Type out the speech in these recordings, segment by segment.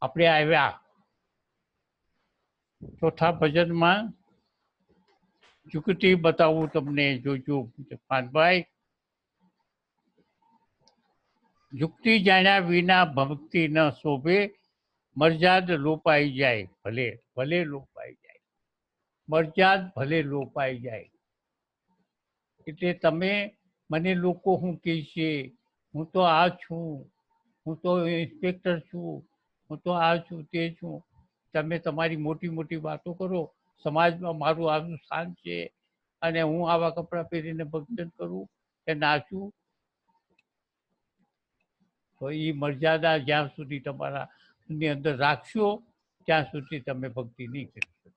આપણે આવ્યા ચોથા ભજનમાં યુક્તિ બતાવું તમને. જોજો પાનભાઈ, યુક્તિ જાણ્યા વિના ભક્તિ ન શોભે, મર્યાદ લોપાઈ જાય ભલે ભલે લોપાઈ જાય, મર્યાદ ભલે લોપાઈ જાય. એટલે તમે મને લોકો શું કહે છે, હું તો આ છું, હું તો ઇન્સ્પેક્ટર છું, હું તો આ છું તે છું. તમે તમારી મોટી મોટી વાતો કરો, સમાજમાં મારું આવું સ્થાન છે અને હું આવા કપડાં પહેરીને ભજન કરું કે નાચું, તો એ મર્યાદા જ્યાં સુધી તમારા ની અંદર રાખશો ત્યાં સુધી તમે ભક્તિ નહીં કરી શકો.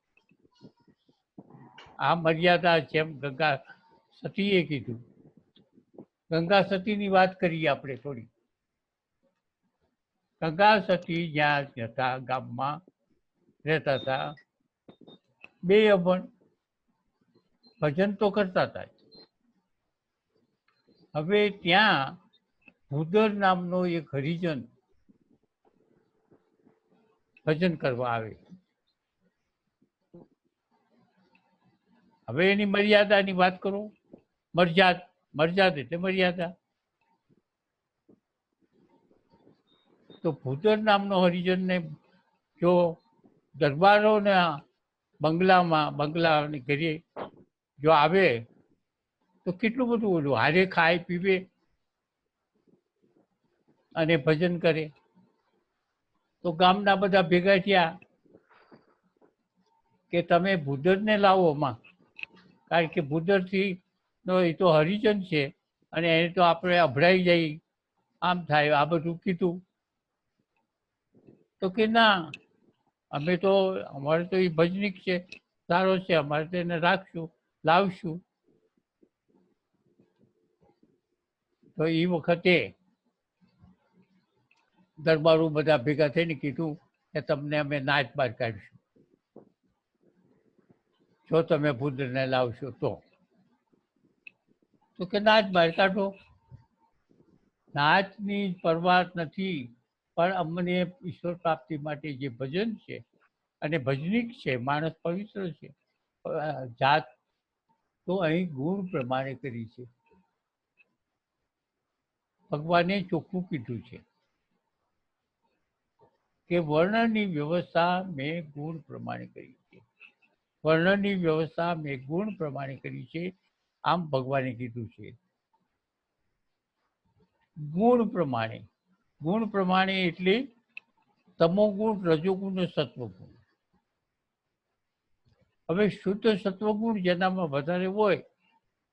આ મર્યાદા જેમ ગંગા સતીએ કીધું. ગંગા સતીની વાત કરીએ આપણે થોડી. ગંગા સતી જ્યાં હતા ગામમાં રહેતા હતા, બે અભણ ભજન તો કરતા હતા. હવે ત્યાં ભૂદર નામનો એક હરિજન ભજન કરવા આવે. હવે એની મર્યાદાની વાત કરો. મર્યાદ એટલે મર્યાદા. તો ભૂદર નામનો હરિજનને જો દરબારોના બંગલાની ઘરે જો આવે તો કેટલું બધું ઓલું હારે ખાય પીવે અને ભજન કરે. તો ગામના બધા ભેગા થયા કે તમે ભૂદરને લાવો માં, કારણ કે ભૂદરથી નો એ તો હરિજન છે અને એને તો આપણે અભડાઈ જાય, આમ થાય, આ બધું કીધું. તો કે ના, અમે તો અમારે તો એ ભજનિક છે, સારો છે, અમારે તો એને રાખશું, લાવશું. તો એ વખતે દરબારો બધા ભેગા થઈને કીધું કે તમને અમે નાચ બહાર કાઢીશું જો તમે ભૂદરને લાવશો તો. કે નાચ બહાર કાઢો, નાચની પરવા નથી, પણ અમને ઈશ્વર પ્રાપ્તિ માટે જે ભજન છે અને ભજનિક છે, માણસ પવિત્ર છે, જાત તો અહીં ગુણ પ્રમાણે કરી છે. ભગવાને ચોખ્ખું કીધું છે કે વર્ણની વ્યવસ્થા મેં ગુણ પ્રમાણે કરી છે. વર્ણની વ્યવસ્થા મેં ગુણ પ્રમાણે કરી છે, આમ ભગવાને કીધું છે. ગુણ પ્રમાણે એટલે તમોગુણ, રજોગુણ અને સત્વગુણ. હવે શુદ્ધ સત્વગુણ જેનામાં વધારે હોય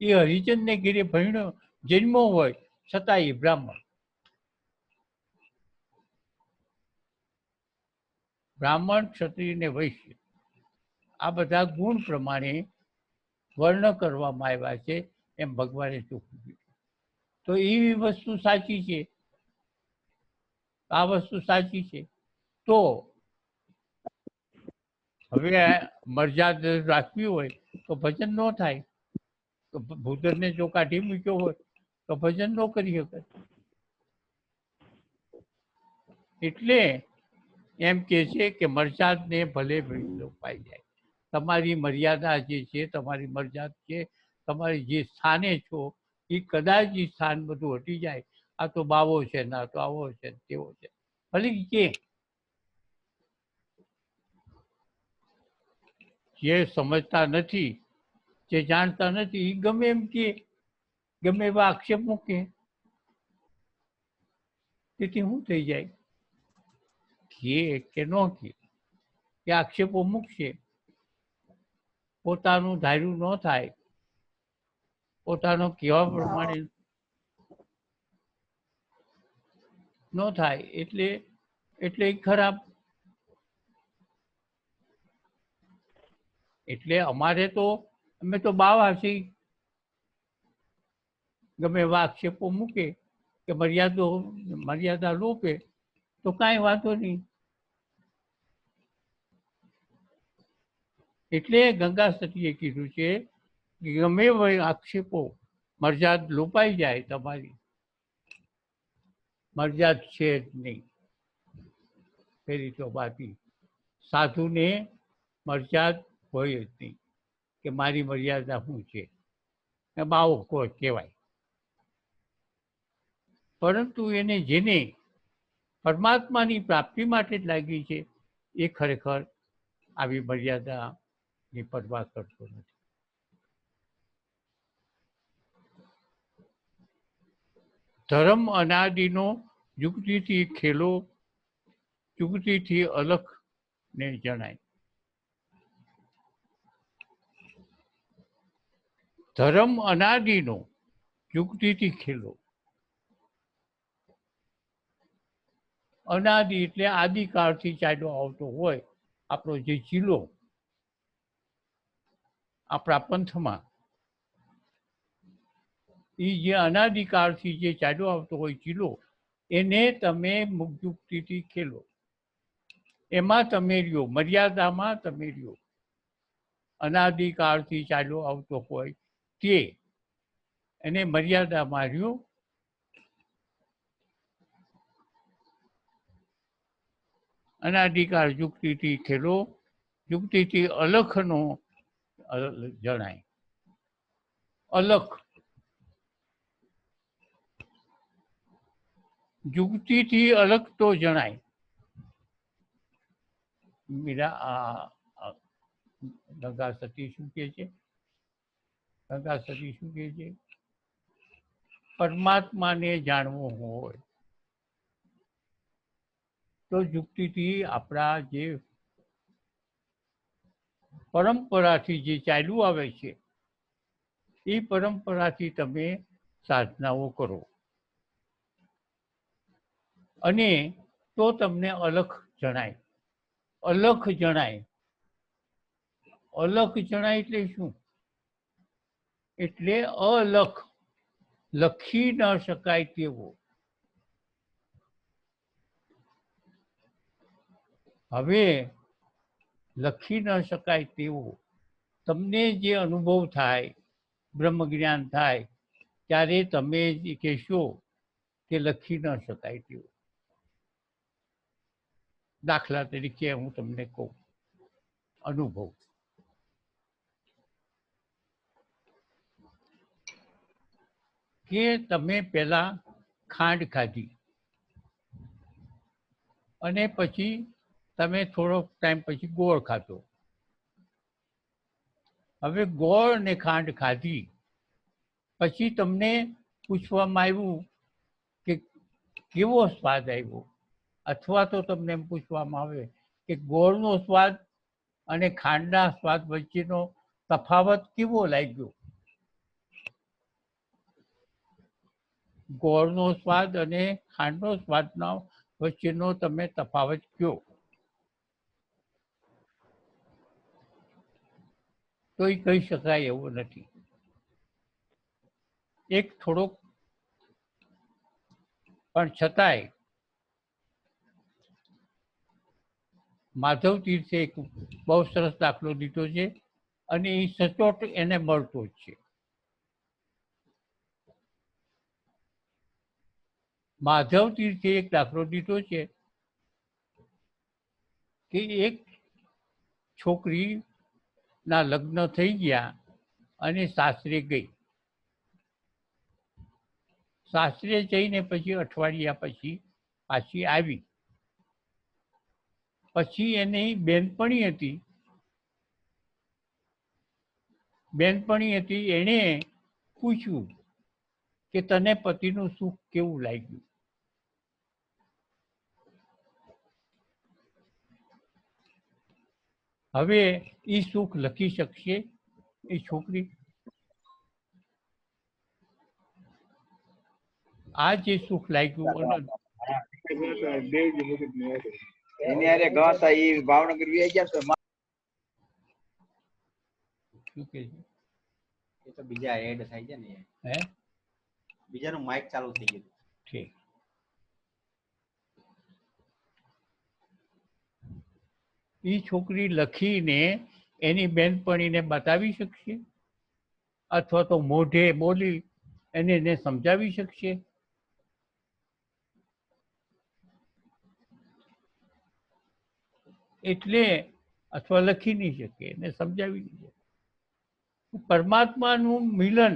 એ હરિજનને ઘેરે ભણ્યો જન્મો હોય છતાં એ બ્રાહ્મણ, ક્ષત્રિય ને વૈશ્ય આ બધા ગુણ પ્રમાણે વર્ણ કરવામાં આવ્યા છે, એમ ભગવાને ચોખ્ખું કીધું. તો એ વસ્તુ સાચી છે, આ વસ્તુ સાચી છે. તો હવે મર્યાદ રાખવી હોય તો ભજન ન થાય. તો ભૂદરને જો કાઢી મૂક્યો હોય તો ભજન ન કરી શકે. એટલે એમ કે છે કે મર્યાદને ભલે લોપાઈ જાય. તમારી મર્યાદા જે છે, તમારી મર્યાદ છે, તમારી જે સ્થાને છો એ કદાચ એ સ્થાન બધું હટી જાય. આ તો બાવો છે, ના તો આવો છે, તેવો છે, ભલે કે જે સમજતા નથી, જે જાણતા નથી, એ ગમે એમ કે, ગમે એવા આક્ષેપ મૂકે. તેથી શું થઈ જાય કે ન કે આક્ષેપો મૂકશે, પોતાનું ધાર્યું ન થાય, પોતાનો કહેવા પ્રમાણે ન થાય, એટલે ખરાબ. એટલે અમારે તો અમે તો બાવા છીએ, ગમે એવા આક્ષેપો મૂકે કે મર્યાદા લોપે તો કાંઈ વાંધો નહીં. એટલે ગંગા સતીએ કીધું છે કે ગમે એવા આક્ષેપો, મર્યાદ લોપાઈ જાય તમારી, મર્યાદ છે જ નહીં. પેલી તો બાકી સાધુને મર્યાદ હોય જ નહીં કે મારી મર્યાદા શું છે, બાવો કોઈ કહેવાય. પરંતુ એને જેને પરમાત્માની પ્રાપ્તિ માટે જ લાગી છે એ ખરેખર આવી મર્યાદાની પરવા કરતો નથી. ધર્મ અનાદિનો યુક્તિથી ખેલો યુક્તિથી અલગ ને જણાય. ધર્મ અનાદિનો યુક્તિથી ખેલો. અનાદિ એટલે આદિકાળથી ચાલ્યો આવતો હોય આપણો જે ચીલો આપણા પંથમાં, એ જે અનાદિકાળથી જે ચાલ્યો આવતો હોય ચીલો, એને તમે યુક્તિથી ખેલો. એમાં તમે રહ્યો, મર્યાદામાં તમે રહ્યો. અનાદિકાળથી ચાલ્યો આવતો હોય તે એને મર્યાદામાં રહ્યો. અનાદિકાળ યુક્તિથી ખેલો, યુક્તિથી અલખનો જણાય. અલખ યુક્તિથી અલગ તો જણાય. મીરા ગંગા સતી શું કહે છે? ગંગા સતી શું કહે છે? પરમાત્માને જાણવું હોય તો યુક્તિથી આપણા જે પરંપરાથી જે ચાલ્યું આવે છે એ પરંપરાથી તમે સાધનાઓ કરો અને તો તમને અલખ જણાય. અલખ જણાય. અલખ જણાય એટલે શું? એટલે અલખ, લખી ન શકાય તેવો. હવે લખી ન શકાય તેવો તમને જે અનુભવ થાય, બ્રહ્મ જ્ઞાન થાય, ત્યારે તમે કહેશો કે લખી ન શકાય તેવું. દાખલા તરીકે હું તમને કહું અનુભવ. કે તમે પહેલા ખાંડ ખાધી અને પછી તમે થોડોક ટાઈમ પછી ગોળ ખાધો. હવે ગોળ ને ખાંડ ખાધી પછી તમને પૂછવામાં આવ્યું કે કેવો સ્વાદ આવ્યો, અથવા તો તમને એમ પૂછવામાં આવે કે ગોળનો સ્વાદ અને ખાંડના સ્વાદ વચ્ચેનો તફાવત કેવો લાગ્યો. ગોળનો સ્વાદ અને ખાંડનો સ્વાદનો વચ્ચેનો તમે તફાવત કયો તો એ કહી શકાય એવું નથી. એક થોડોક પણ છતાંય માધવ તીર્થે એક બહુ સરસ દાખલો દીધો છે અને એ સચોટ એને મળતો જ છે. માધવ તીર્થે એક દાખલો દીધો છે કે એક છોકરીના લગ્ન થઈ ગયા અને સાસરે ગઈ. સાસરે જઈને પછી અઠવાડિયા પછી પાછી આવી. પછી એની બેનપણી હતી, એણે પૂછ્યું કે તને પતિનું સુખ કેવું લાગ્યું. હવે એ સુખ લખી શકશે એ છોકરી? આ જે સુખ લાગ્યું બીજા એડ થાય છે ને, હે બીજાનું માઇક ચાલુ થઈ ગયું. ઠીક. એ છોકરી લખીને એની બેનપણીને બતાવી શકશે અથવા તો મોઢે બોલી એને સમજાવી શકશે? એટલે અથવા લખી નહીં શકે એને સમજાવી નહીં શકે. પરમાત્માનું મિલન,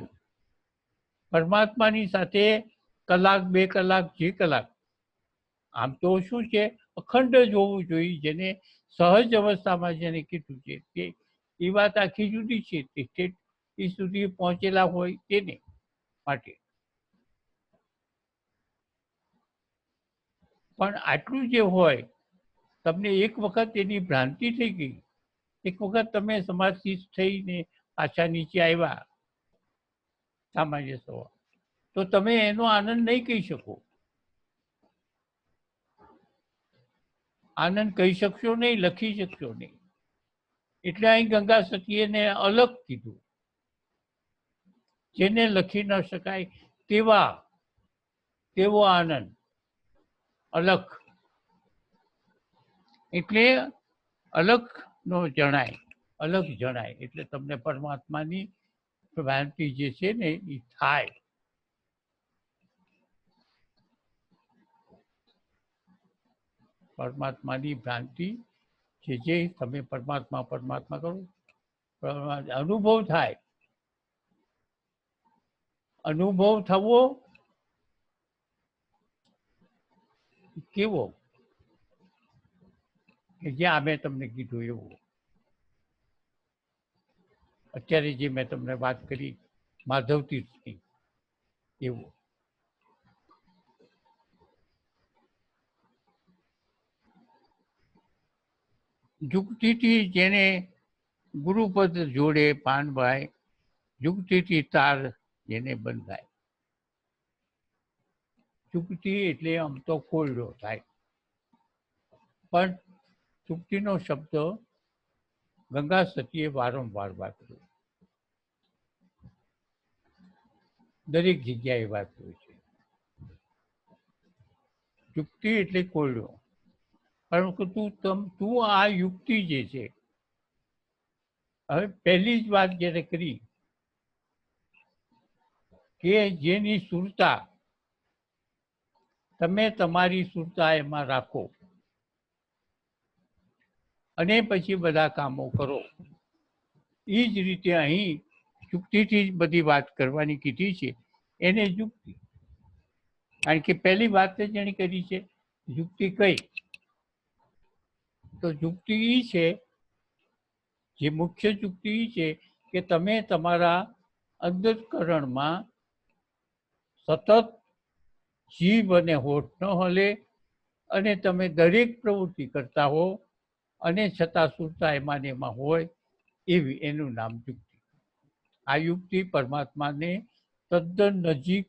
પરમાત્માની સાથે કલાક 2 કલાક જે કલાક, આમ તો શું છે અખંડ જ હોવું જોઈએ, જેને સહજ અવસ્થામાં જેને કીધું છે તે એ વાત આખી જુદી છે, તે એ સુધી પહોંચેલા હોય તેને માટે. પણ આટલું જે હોય, તમને એક વખત એની ભ્રાંતિ થઈ ગઈ, એક વખત તમે સમાધિ થઈને પાછા નીચે આવ્યા સામાન્ય સ્વભાવ, તો તમે એનો આનંદ નહીં કહી શકો. આનંદ કહી શકશો નહીં, લખી શકશો નહીં. એટલે અહીં ગંગા સતીએ અલગ કીધું, જેને લખી ન શકાય તેવો આનંદ અલગ. એટલે અલગ નો જણાય, અલગ જણાય એટલે તમને પરમાત્માની ભ્રાંતિ જે છે ને એ થાય. પરમાત્માની ભ્રાંતિ જે તમે પરમાત્મા પરમાત્મા કરો, અનુભવ થાય. અનુભવ થવો કેવો કે જ્યાં મેં તમને કીધું એવું. અત્યારે જે મેં તમને વાત કરી માધવ તીર્થની, એવું. યુક્તિથી જેને ગુરુપદ જોડે પાનભાઈ, યુક્તિથી તાર જેને બંધાય. યુક્તિ એટલે આમ તો કોયડો થાય, પણ યુક્તિનો શબ્દ ગંગા સતીએ વારંવાર વાપર્યો, દરેક જગ્યાએ વાપર્યો છે. યુક્તિ એટલે કોયડો. પરંતુ તું આ યુક્તિ જે છે, હવે પહેલી જ વાત જ્યારે કરી કે જેની સુરતા તમે તમારી સુરતા એમાં રાખો અને પછી બધા કામો કરો. એ જ રીતે અહીં યુક્તિથી જ બધી વાત કરવાની કીધી છે, એને યુક્તિ. કારણ કે પહેલી વાત જ એણે કરી છે, યુક્તિ કઈ? તો યુક્તિ એ છે, જે મુખ્ય યુક્તિ એ છે કે તમે તમારા અંતઃકરણમાં સતત જીભ અને હોઠ ન હલે અને તમે દરેક પ્રવૃત્તિ કરતા હો અને છતાં સુરતા એમાં ને એમાં હોય, એવી એનું નામ યુક્તિ. આ યુક્તિ પરમાત્માને તદ્દન નજીક,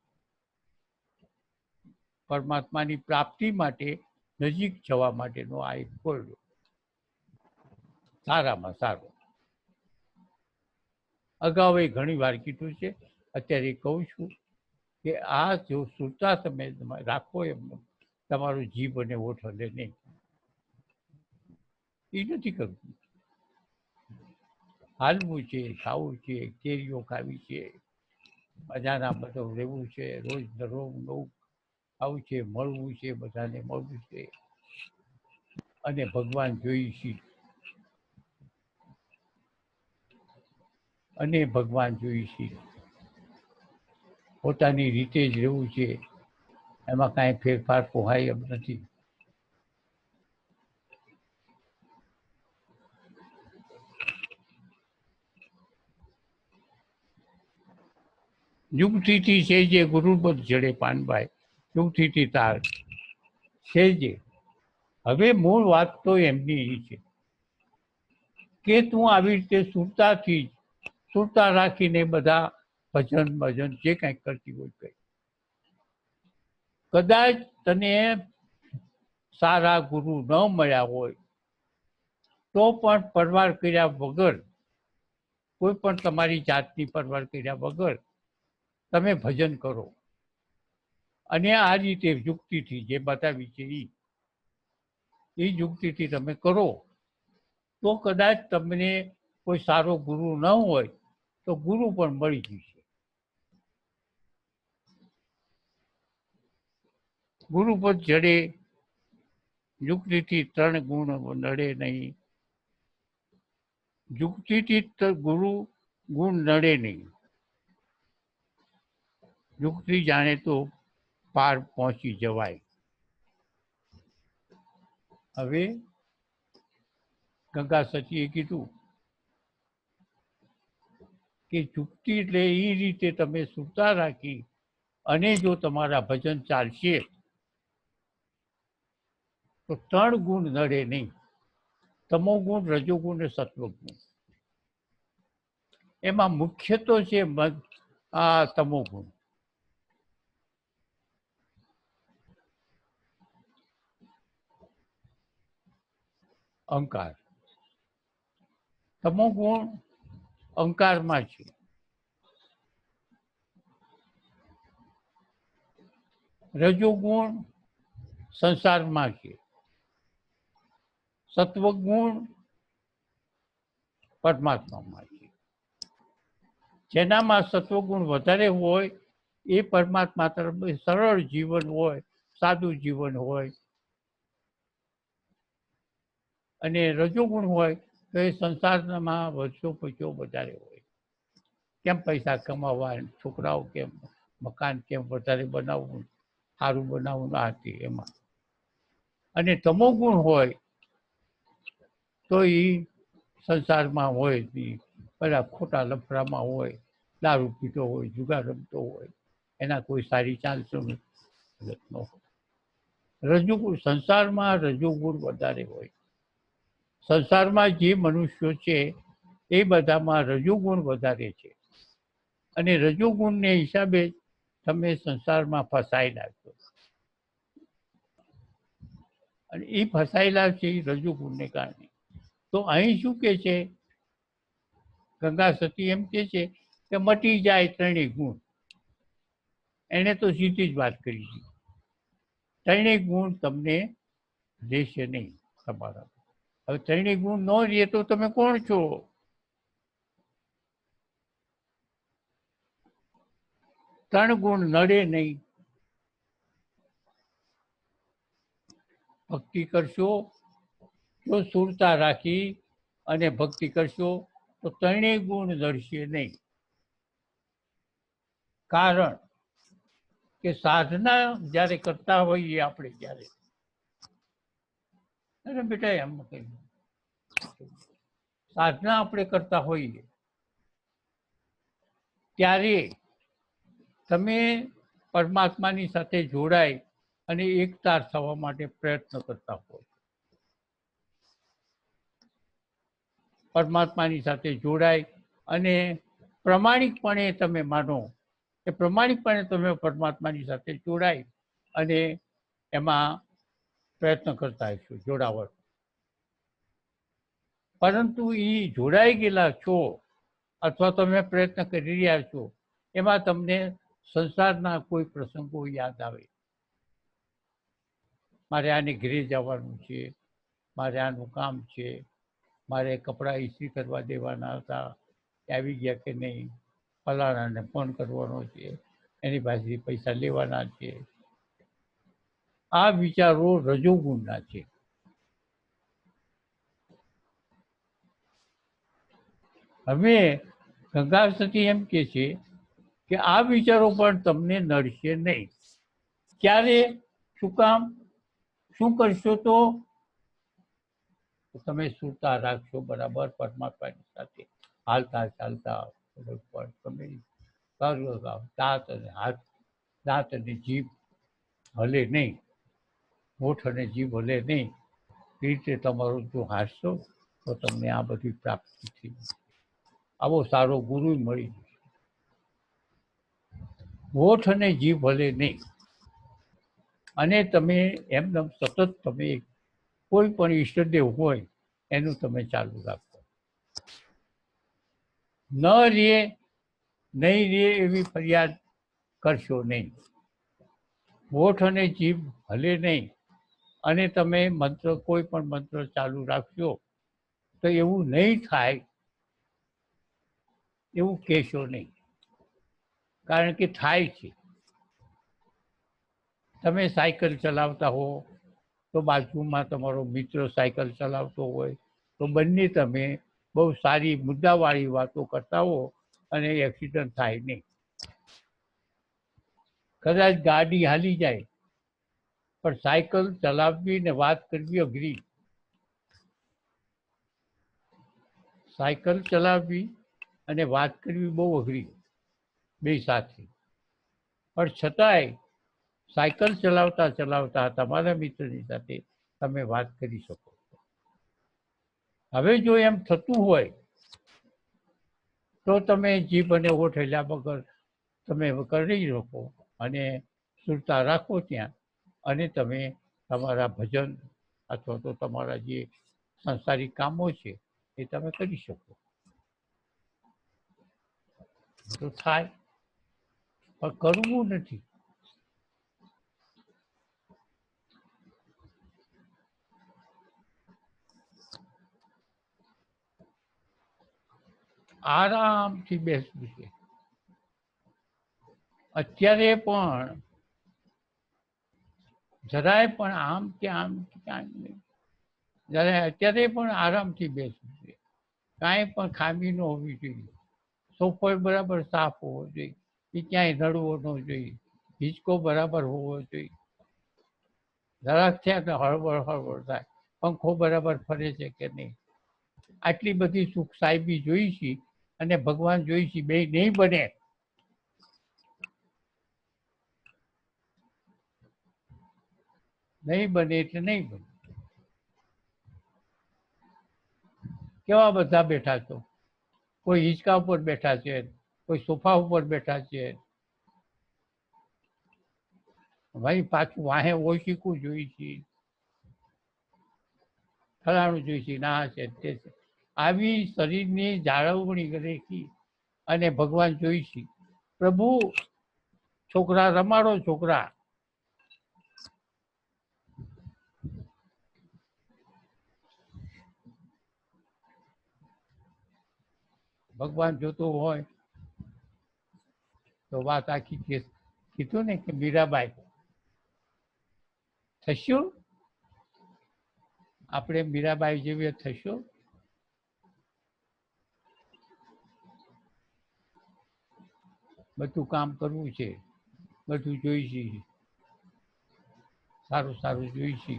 પરમાત્માની પ્રાપ્તિ માટે નજીક જવા માટેનો આ એક કોયડો, સારામાં સારો. અગાઉ એ ઘણી વાર કીધું છે, અત્યારે કહું છું કે આ જો સુરતા તમે રાખો એમ તમારું જીભ અને હોઠ હલે નહીં. એ નથી કરવું. હાલવું છે, ખાવું છે, કેરીઓ ખાવી છે, મજાના બધો રહેવું છે, રોજ દરરોજ નવું ખાવું છે, મળવું છે, બધાને મળવું છે અને ભગવાન જોઈ છે, અને ભગવાન જોઈ છે. પોતાની રીતે જ રહેવું છે, એમાં કાંઈ ફેરફાર પોહાય એમ નથી. યુગથી છે જે ગુરુપદ જડે પાનભાઈ, યુગથી તાર છે જે. હવે મૂળ વાત તો એમની એ છે કે તું આવી રીતે સુરતાથી સુરતા રાખીને બધા ભજન ભજન જે કાંઈ કરતી હોય કઈ, કદાચ તને સારા ગુરુ ન મળ્યા હોય તો પણ પરવાર કર્યા વગર, કોઈ પણ તમારી જાતની પરવાર કર્યા વગર તમે ભજન કરો અને આ રીતે યુક્તિથી જે બતાવી છે એ યુક્તિથી તમે કરો, તો કદાચ તમને કોઈ સારો ગુરુ ન હોય તો ગુરુ પણ મળી જશે. ગુરુપદ જડે યુક્તિથી 3 ગુણ નડે નહીં. યુક્તિથી ગુણ નડે નહીં. યુક્તિ જાણે તો પાર પહોંચી જવાય. હવે ગંગા સતીએ કીધું કે યુક્તિ એટલે એ રીતે તમે સુરતા રાખી અને જો તમારા ભજન ચાલશે તો 3 ગુણ નડે નહીં. તમોગુણ, રજોગુણ અને સત્વગુણ. એમાં મુખ્ય તો છે આ તમોગુણ. અહંકાર. તમોગુણ અહંકારમાં છે. રજોગુણ સંસારમાં છે. સત્વગુણ પરમાત્મામાં છે. જેનામાં સત્વગુણ વધારે હોય એ પરમાત્મા તરફ સરળ જીવન હોય, સાદું જીવન હોય. અને રજોગુણ હોય તો એ સંસારમાં વર્ષો પૈસો વધારે હોય. કેમ પૈસા કમાવા, છોકરાઓ કેમ, મકાન કેમ વધારે બનાવવું, સારું બનાવવું ના હતી એમાં. અને તમોગુણ હોય તો એ સંસારમાં હોય, બધા ખોટા લફડામાં હોય, દારૂ પીતો હોય, જુગાર રમતો હોય, એના કોઈ સારી ચાન્સો ન હોય. રજોગુણ સંસારમાં રજોગુણ વધારે હોય. સંસારમાં જે મનુષ્યો છે એ બધામાં રજોગુણ વધારે છે. અને રજોગુણને હિસાબે તમે સંસારમાં ફસાયેલા છો. અને એ ફસાયેલા છે એ રજોગુણને કારણે. તો અહીં શું કે છે, ગંગા સતી એમ કે છે કે મટી જાય 3 ગુણ. એને તો સીધી જ વાત કરી છે. 3 ગુણ તમને રહેશે નહીં તમારા. હવે 3 ગુણ ન રહે તો તમે કોણ છો? ત્રણ ગુણ નડે નહીં. ભક્તિ કરશો જો સુરતા રાખી અને ભક્તિ કરશો તો 3 ગુણ નડશે નહીં. કારણ કે સાધના જ્યારે કરતા હોઈએ આપણે, જ્યારે અરે બેટા એમ કહ્યું, સાધના આપણે કરતા હોઈએ ત્યારે તમે પરમાત્માની સાથે જોડાય અને એકતાર થવા માટે પ્રયત્ન કરતા હોય. પરમાત્માની સાથે જોડાય અને પ્રમાણિકપણે તમે માનો કે પ્રમાણિકપણે તમે પરમાત્માની સાથે જોડાય અને એમાં પ્રયત્ન કરતા હશો જોડાવટ. પરંતુ એ જોડાઈ ગયેલા છો અથવા તમે પ્રયત્ન કરી રહ્યા છો એમાં તમને સંસારના કોઈ પ્રસંગો યાદ આવે. મારે આને ઘરે જવાનું છે, મારે આનું કામ છે, મારે કપડાં ઇસ્ત્રી કરવા દેવાના હતા, આવી ગયા કે નહીં, ફલાણાને ફોન કરવાનો છે, એની પાસેથી પૈસા લેવાના છે. આ વિચારો રજોગુણના છે. હવે ગંગા સતી એમ કે છે કે આ વિચારો પણ તમને નડશે નહીં. ક્યારે? શું કામ? શું કરશો તો તમે સુરતા રાખશો બરાબર પરમાત્માની સાથે હાલતા ચાલતા. તમે દાંત અને હાથ, દાંત અને જીભ હલે નહીં, હોઠ અને જીભ હલે નહીં. એ રીતે તમારું જો હારશો તો તમને આ બધી પ્રાપ્તિ થઈ. આવો સારો ગુરુ મળી જશે. હોઠ અને જીભ હલે નહીં અને તમે એમને સતત તમે કોઈ પણ ઈષ્ટદેવ હોય એનું તમે ચાલુ રાખો. ન રે નહીં રે એવી ફરિયાદ કરશો નહીં. હોઠ અને જીભ હલે નહીં અને તમે મંત્ર કોઈ પણ મંત્ર ચાલુ રાખશો તો એવું નહીં થાય એવું કહેશો નહીં. કારણ કે થાય છે. તમે સાયકલ ચલાવતા હો, તો બાજુમાં તમારો મિત્ર સાયકલ ચલાવતો હોય તો બંને તમે બહુ સારી મુદ્દાવાળી વાતો કરતા હો અને એક્સિડન્ટ થાય નહીં. કદાચ ગાડી હાલી જાય પણ સાયકલ ચલાવવી ને વાત કરવી અઘરી. સાયકલ ચલાવવી અને વાત કરવી બહુ અઘરી બે સાથે. પણ છતાંય સાયકલ ચલાવતા ચલાવતા તમારા મિત્રની સાથે તમે વાત કરી શકો. હવે જો એમ થતું હોય તો તમે જીભ અને હોઠ હેલ્યા વગર તમે કરી શકો અને સુરતા રાખો ત્યાં અને તમે તમારા ભજન અથવા તો તમારા જે સંસારિક કામો છે એ તમે કરી શકો. તો થાય પણ કરવું નથી. આરામથી બેસવું છે. અત્યારે પણ જરાય પણ આમ કે આમ ક્યાંય નહીં. જ્યારે અત્યારે પણ આરામથી બેસવું છે. કાંઈ પણ ખામી ન હોવી જોઈએ. સોફો બરાબર સાફ હોવો જોઈએ. એ ક્યાંય નડવો ન જોઈએ. હિંચકો બરાબર હોવો જોઈએ. જરાક થયા તો હળવળ હળવળ થાય. પંખો બરાબર ફરે છે કે નહીં. આટલી બધી સુખ સાહેબી જોઈ છે અને ભગવાન જોઈ છે બે નહીં બને. નહીં બને એટલે નહીં બને. કેવા બધા બેઠા છો. કોઈ હિંચકા ઉપર બેઠા છે, કોઈ સોફા ઉપર બેઠા છે. ભાઈ પાછું વાહે ઓશીકું જોઈ છે, ફલાણું જોઈ છે, ના છે તે છે. આવી શરીરની જાળવણી કરી અને ભગવાન જોઈ છે. પ્રભુ છોકરા રમાડો છોકરા. ભગવાન જોતો હોય તો વાત આખી કીધું ને કે મીરાબાઈ થશું, આપણે મીરાબાઈ જેવી થશું. બધું કામ કરવું છે, બધું જોઈશે, સારું સારું જોઈશે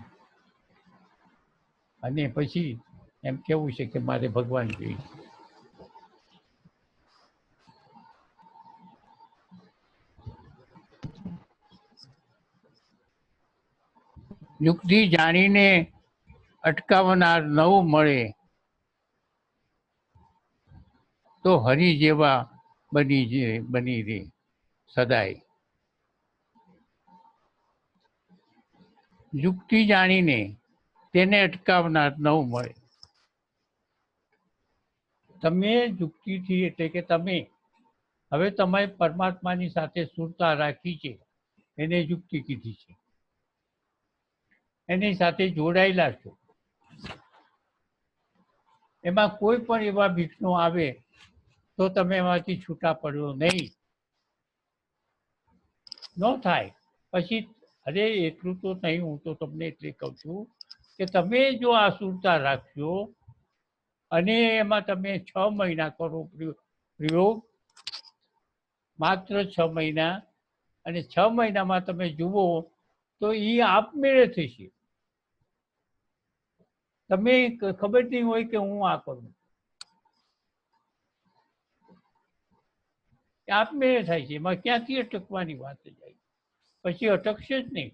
અને પછી એમ કેવું છે કે મારે ભગવાન જોઈશે. યુક્તિ જાણીને અટકાવનાર નવ મળે તો હરિ જેવા બની રે સદાય. યુક્તિ જાણીને તેને અટકાવનાર નવ મળે. તમે યુક્તિથી એટલે કે તમે હવે તમે પરમાત્માની સાથે સુરતા રાખી છે એને યુક્તિ કીધી છે. એની સાથે જોડાયેલા છો. એમાં કોઈ પણ એવા વિઘ્નો આવે તો તમે એમાંથી છૂટા પડ્યો નહીં. ન થાય પછી અરે એટલું તો નહીં. હું તો તમને એટલે કહું છું કે તમે જો આ સુરતા રાખશો અને એમાં તમે 6 મહિના કરો પ્રયોગ, માત્ર 6 મહિના, અને 6 મહિનામાં તમે જુઓ તો એ આપમેળે થશે. તમે ખબર નહીં હોય કે હું આ કરું, આપમેળે થાય છે. એમાં ક્યાંથી અટકવાની વાત જાય, પછી અટકશે જ નહીં.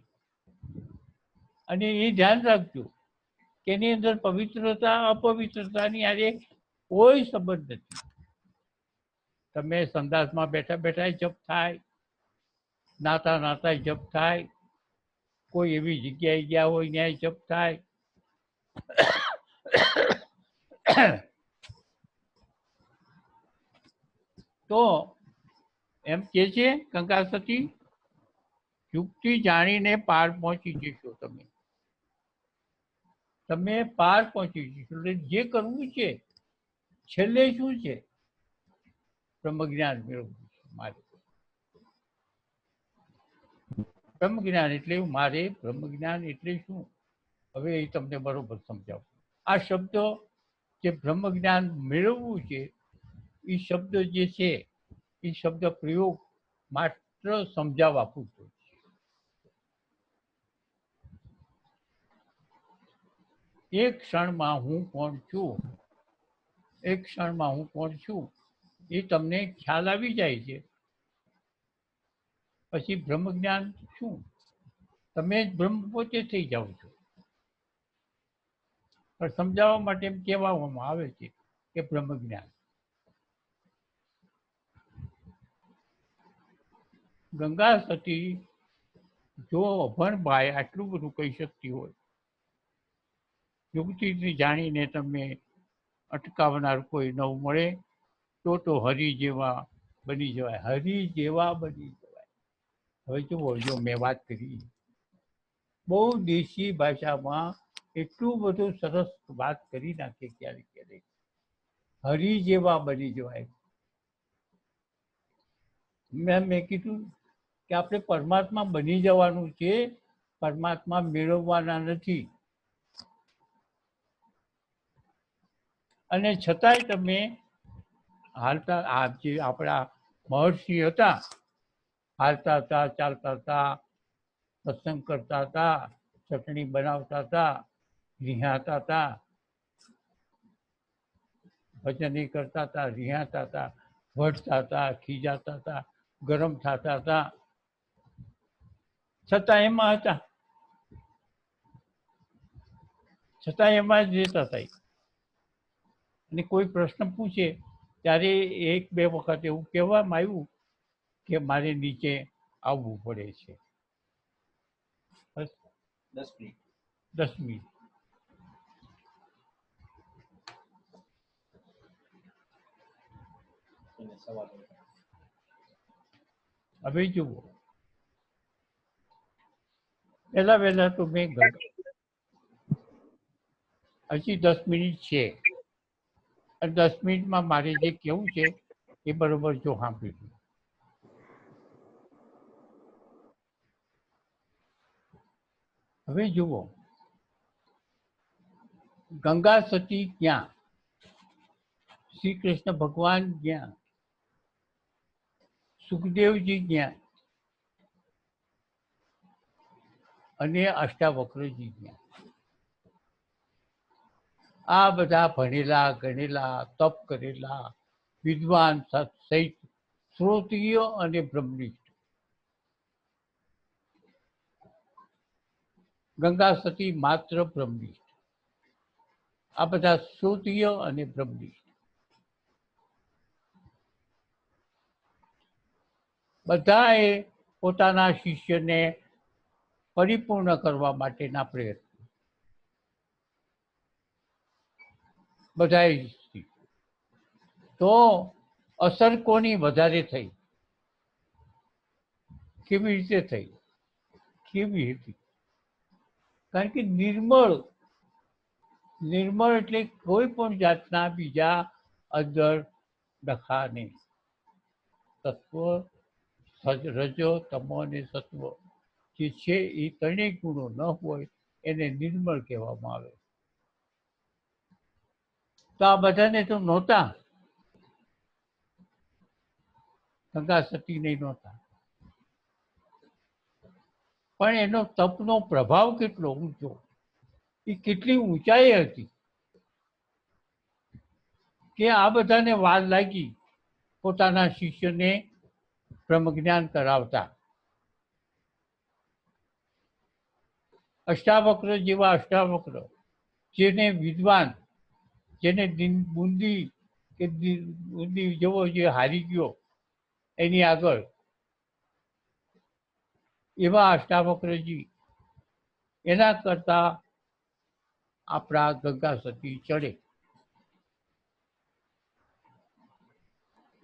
અને એ ધ્યાન રાખજો કે એની અંદર પવિત્રતા અપવિત્રતાની આજે કોઈ સંબંધ નથી. તમે સંદાસમાં બેઠા બેઠા જપ થાય, નાતા નાતા જપ થાય, કોઈ એવી જગ્યાએ ગયા હોય ત્યાં જપ થાય. તો એમ કે છે કંકાલ સતી, યુક્તિ જાણીને પાર પહોંચી જશો. તમે પાર પહોંચી જશો. એટલે જે કરવું છે છેલ્લે શું છે? બ્રહ્મજ્ઞાન મેળવવું છે મારે. બ્રહ્મજ્ઞાન એટલે મારે બ્રહ્મજ્ઞાન એટલે શું? હવે એ તમને બરોબર સમજાવું. આ શબ્દ જે બ્રહ્મ જ્ઞાન મેળવવું છે, એ શબ્દ જે છે એ શબ્દ પ્રયોગ માત્ર સમજાવવા પૂરતો છે. એક ક્ષણમાં હું કોણ છું, એક ક્ષણમાં હું કોણ છું એ તમને ખ્યાલ આવી જાય છે. પછી બ્રહ્મ જ્ઞાન શું? તમે જ બ્રહ્મ પોતે થઈ જાઓ છો. પણ સમજાવવા માટે એમ કહેવામાં આવે છે કે બ્રહ્મ જ્ઞાન. ગંગા સતી જો અભણ બાય આટલું બધું કહી શકતી હોય, યુક્તિથી જાણીને તમે અટકાવનાર કોઈ ન મળે તો હરિ જેવા બની જવાય. હરિ જેવા બની જવાય. હવે જુઓ, જો મેં વાત કરી બહુ દેશી ભાષામાં એટલું બધું સરસ વાત કરી નાખે ક્યારેક ક્યારેક, હરિ જેવા બની જવાય. મેં કીધું કે આપણે પરમાત્મા બની જવાનું છે, પરમાત્મા મેળવવાના નથી. અને છતાંય તમે હાલતા, આ જે આપણા મહર્ષિ હતા, હાલતા હતા, ચાલતા હતા, સત્સંગ કરતા હતા, ચટણી બનાવતા હતા, રિહાતા હતા, ભજન કરતા હતા, રિહાતા હતા, વઢતા હતા, ખીજાતા હતા, ગરમ થતા હતા, છતાં એમાં હતા, છતાં એમાં જ રહેતા હતા. અને કોઈ પ્રશ્ન પૂછે ત્યારે એક બે વખત એવું કહેવામાં આવ્યું કે મારે નીચે આવવું પડે છે. 10 મિનિટ. 10 મિનિટ. અને સવાલ. હવે જુઓ, પહેલા તો મેં હજી 10 મિનિટ છે, અને 10 મિનિટમાં મારે જે કહેવું છે એ બરોબર જો સાંભળ્યું. હવે જુઓ, ગંગા સતી ક્યાં, શ્રી કૃષ્ણ ભગવાન ક્યાં, સુખદેવજી ક્યાં, અને અષ્ટાવક્રજી ક્યાં? આ બધા ભણેલા ગણેલા તપ કરેલા વિદ્વાન સહિત શ્રોત્રિય અને બ્રહ્મનિષ્ઠ. ગંગા સતી માત્ર બ્રહ્મનિષ્ઠ. આ બધા શ્રોત્રિય અને બ્રહ્મનિષ્ઠ. બધાએ પોતાના શિષ્યને પરિપૂર્ણ કરવા માટેના પ્રયત્ન, બધાએ. તો અસર કોની વધારે થઈ? કેવી રીતે થઈ? કેવી હતી? કારણ કે નિર્મળ એટલે કોઈ પણ જાતના બીજા અંદર ડખા નહીં. તત્વ, રજો, તમો અને સત્વ જે છે એ ત્રણેય ગુણો ન હોય એને નિર્મળ કહેવામાં આવે. તો આ બધાને તો નહોતા, ગંગા સતી નહીં નહોતા, પણ એનો તપનો પ્રભાવ કેટલો ઊંચો, એ કેટલી ઊંચાઈ હતી કે આ બધાને વાર લાગી પોતાના શિષ્યને બ્રહ્મજ્ઞાન કરાવતા. અષ્ટાવક્ર જેવા અષ્ટાવક્ર, જેને વિદ્વાન, જેને બુંદી કે બુંદી જેવો જે હારી ગયો એની આગળ, એવા અષ્ટાવક્રજી, એના કરતા આપણા ગંગા સતી ચડે.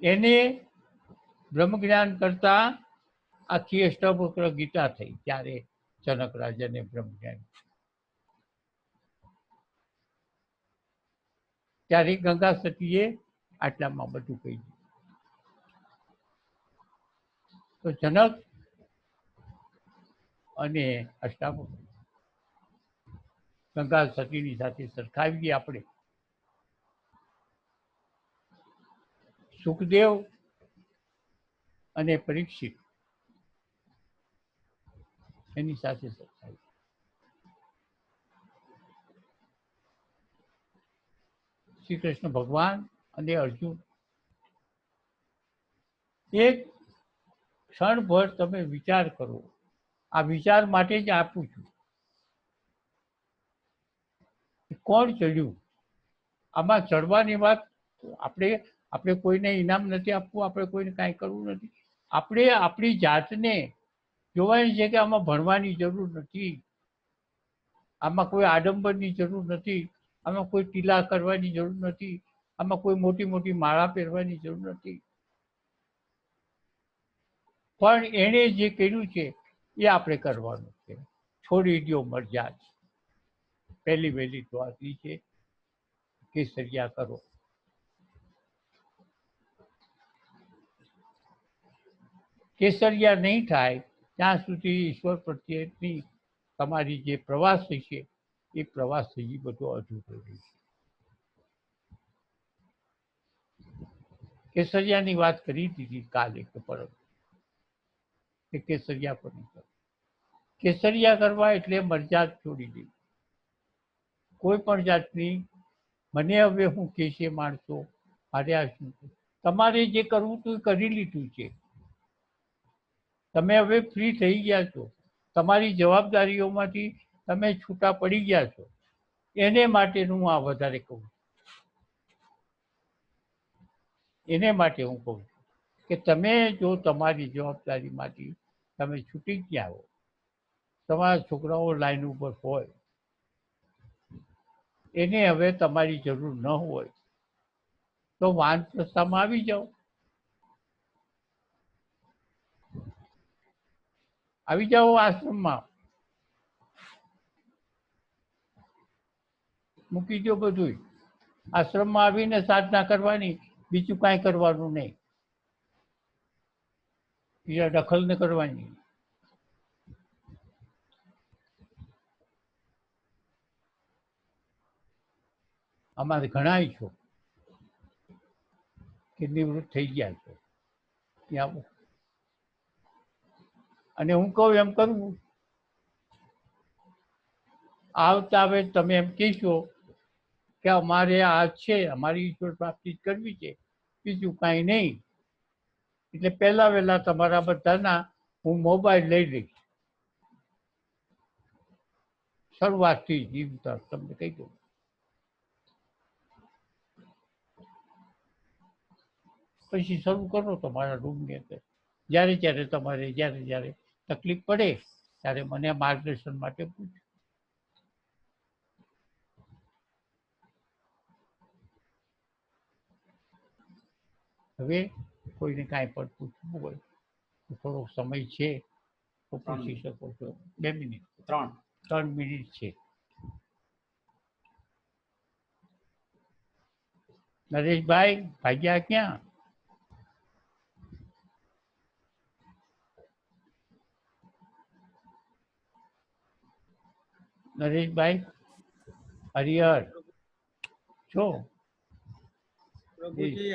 એને બ્રહ્મજ્ઞાન કરતા આખી અષ્ટાવક્ર ગીતા થઈ ત્યારે જનક રાજાને બ્રહ્મજ્ઞાન. ત્યારે ગંગા સતીએ આટલામાં બધું કહી દીધું. તો જનક અને અષ્ટાવક્ર ગંગા સતીની સાથે સરખાવીએ આપણે. સુખદેવ અને પરીક્ષિત એની સાથે સરખાવીએ. શ્રી કૃષ્ણ ભગવાન અને અર્જુન. એક ક્ષણભર તમે વિચાર કરો. આ વિચાર માટે જ આપું છું. કોણ ચડ્યું? આમાં ચડવાની વાત આપણે કોઈને ઇનામ નથી આપવું, આપણે કોઈને કાંઈ કરવું નથી. આપણે આપણી જાતને જોવાની છે કે આમાં ભણવાની જરૂર નથી, આમાં કોઈ આડંબરની જરૂર નથી, આમાં કોઈ ટીલા કરવાની જરૂર નથી, આમાં કોઈ મોટી મોટી માળા પહેરવાની જરૂર નથી. પણ એણે જે કર્યું છે એ આપણે કરવાનું છે. છોડી દો મરજાદ. પહેલી વહેલી તો આટલી છે, કેસરિયા કરો. કેસરિયા નહીં થાય ત્યાં સુધી ઈશ્વર પ્રત્યેની તમારી જે પ્રવાસ છે એ પ્રવાસ હજી બધો અધૂરો રહેશે. કેસરિયાની વાત કરી દીધી કાલે કે પરમ કે કેસરિયા પર નહીં કરો. કેસરિયા કરવા એટલે મરજાદ છોડી દેવી. કોઈ પણ જાતની મને હવે હું કેસે માણસો મારે આ શું, તમારે જે કરવું હતું એ કરી લીધું છે. તમે હવે ફ્રી થઈ ગયા છો, તમારી જવાબદારીઓમાંથી તમે છૂટા પડી ગયા છો. એને માટેનું હું આ વધારે કહું છું. એને માટે હું કહું છું કે તમે જો તમારી જવાબદારીમાંથી તમે છૂટી ગયા હો, તમારા છોકરાઓ લાઈન ઉપર હોય, એને હવે તમારી જરૂર ન હોય તો વાનપ્રસ્થામાં આવી જાઓ. આવી જાઓ આશ્રમમાં, મૂકી દો બધું. આશ્રમમાં આવીને સાધના કરવાની, બીજું કાંઈ કરવાનું નહીં. બીજા દખલ ન કરવાની. અમારે ઘણા છો કે નિવૃત્ત થઈ ગયા છો ત્યાં, અને હું કહું એમ કરવું. આવતા આવે તમે એમ કહેશો કે અમારે આ છે, અમારી ઈશ્વર પ્રાપ્તિ કરવી છે, બીજું કાંઈ નહીં. એટલે પહેલા વહેલા તમારા બધાના હું મોબાઈલ લઈ લઈશ. શરૂઆતથી જીવતા તમને કહી દઉં. પછી શરૂ કરો તમારા રૂમની અંદર. જ્યારે જ્યારે તકલીફ પડે ત્યારે મને માર્ગદર્શન માટે પૂછો. હવે કોઈને કાંઈ પણ પૂછવું હોય તો થોડોક સમય છે તો પૂછી શકો છો. 2 મિનિટ, 3 મિનિટ છે. નરેશભાઈ ભાગ્યા ક્યાં? નરેશભાઈ હરિહર છો? પ્રભુજી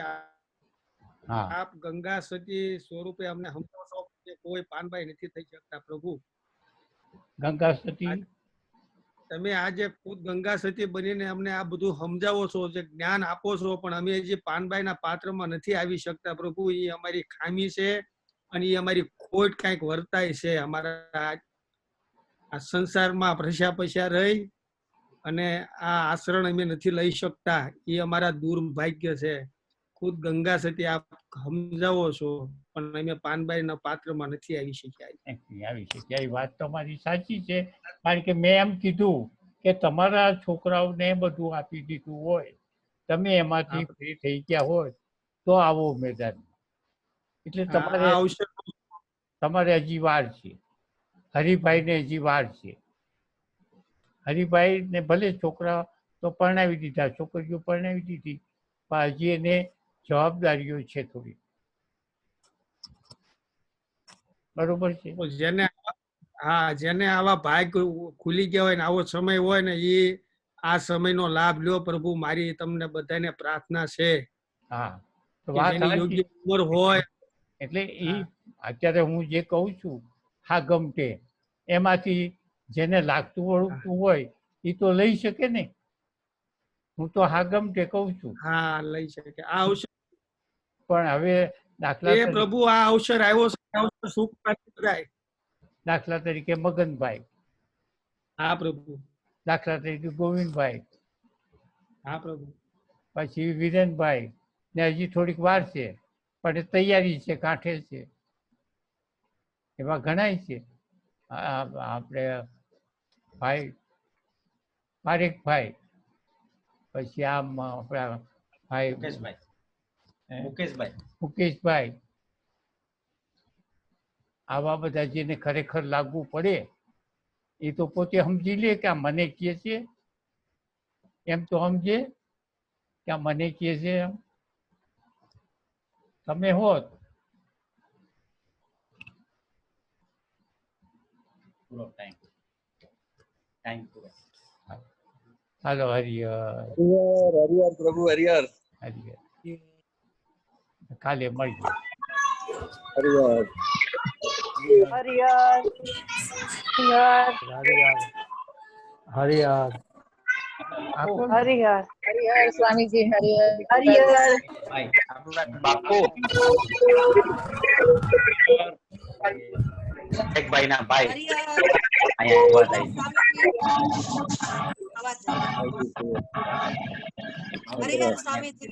હા, આપ ગંગા સતી સ્વરૂપે અમને સમજાવશો કે કોઈ પાનભાઈ નથી થઈ શકતા. પ્રભુ ગંગા સતી તમે આજે ખુદ ગંગા સતી બનીને અમને આ બધું સમજાવો છો, જે જ્ઞાન આપો છો, પણ અમે જે પાનભાઈના પાત્રમાં નથી આવી શકતા. પ્રભુ એ અમારી ખામી છે અને એ અમારી ખોટ કાંઈક વર્તાય છે. અમારા આ સંસારમાં પ્રશા પૈસા રહી અને આ આચરણ અમે નથી લઈ શકતા. એ અમારા દુર્ભાગ્ય છે. ખુદ ગંગા સતી આપ સમજાવો છો, પણ અમે પાનબાઈના પાત્રમાં નથી આવી શક્યા. આવી છે એ વાત તમારી સાચી છે. કારણ કે મેં એમ કીધું કે તમારા છોકરાઓને બધું આપી દીધું હોય, તમે એમાંથી ફ્રી થઈ ગયા હોય તો આવો મેદાન. એટલે તમારે હજી વાર છે. હરિભાઈને હજી વાર છે. હરિભાઈને ભલે છોકરા તો પરણાવી દીધા, છોકરીઓ પરણાવી દીધી, પણ હજી એને જવાબદારીઓ છે થોડી. બરોબર છે. જેને હા, જેને આવા ભાગ ખુલી ગયા હોય ને આવો સમય હોય ને એ આ સમયનો લાભ લ્યો પ્રભુ. મારી તમને બધાને પ્રાર્થના છે હા તો કે વાત જેની સાચી. યોગ્ય ઉંમર હોય. એટલે એ હા. અત્યારે હું જે કહું છું હા ગમતે એમાંથી જેને લાગતું વળગતું હોય એ તો લઈ શકે ને. હું તો હા ગમતે કહું છું. હા, લઈ શકે. આ અવસર પણ હવે દાખલા એ તરીકે પ્રભુ આ અવસર આવ્યો છે, આ અવસર સુખ પાડી બધાય. દાખલા તરીકે મગનભાઈ, હા પ્રભુ. દાખલા તરીકે ગોવિંદભાઈ, હા પ્રભુ. પછી વિરેનભાઈ ને હજી થોડીક વાર છે પણ એ તૈયારી છે, કાંઠે છે. એવા ઘણાય છે. આપણે ભાઈ પારેખભાઈ, પછી આમ આપણા ભાઈ મુકેશભાઈ મુકેશભાઈ, આવા બધા જેને ખરેખર લાગવું પડે એ તો પોતે સમજી લે કે આ મને કહે છે એમ, તો સમજે કે આ મને કહે છે એમ. તમે હોત પૂરો ટાઈમ પૂરો. હાલો હરિહર હરિહર પ્રભુ હરિહર હરિહર. કાલે મળીએ. હરિહર હરિહર હરિહર આપો ને. હરિહર હરિહર સ્વામીજી હરિહર હરિહર ભાઈ આપણા બાપુ એક ભાઈ ના ભાઈ અહીંયા ઉભા થાય. હરિહર સ્વામીજી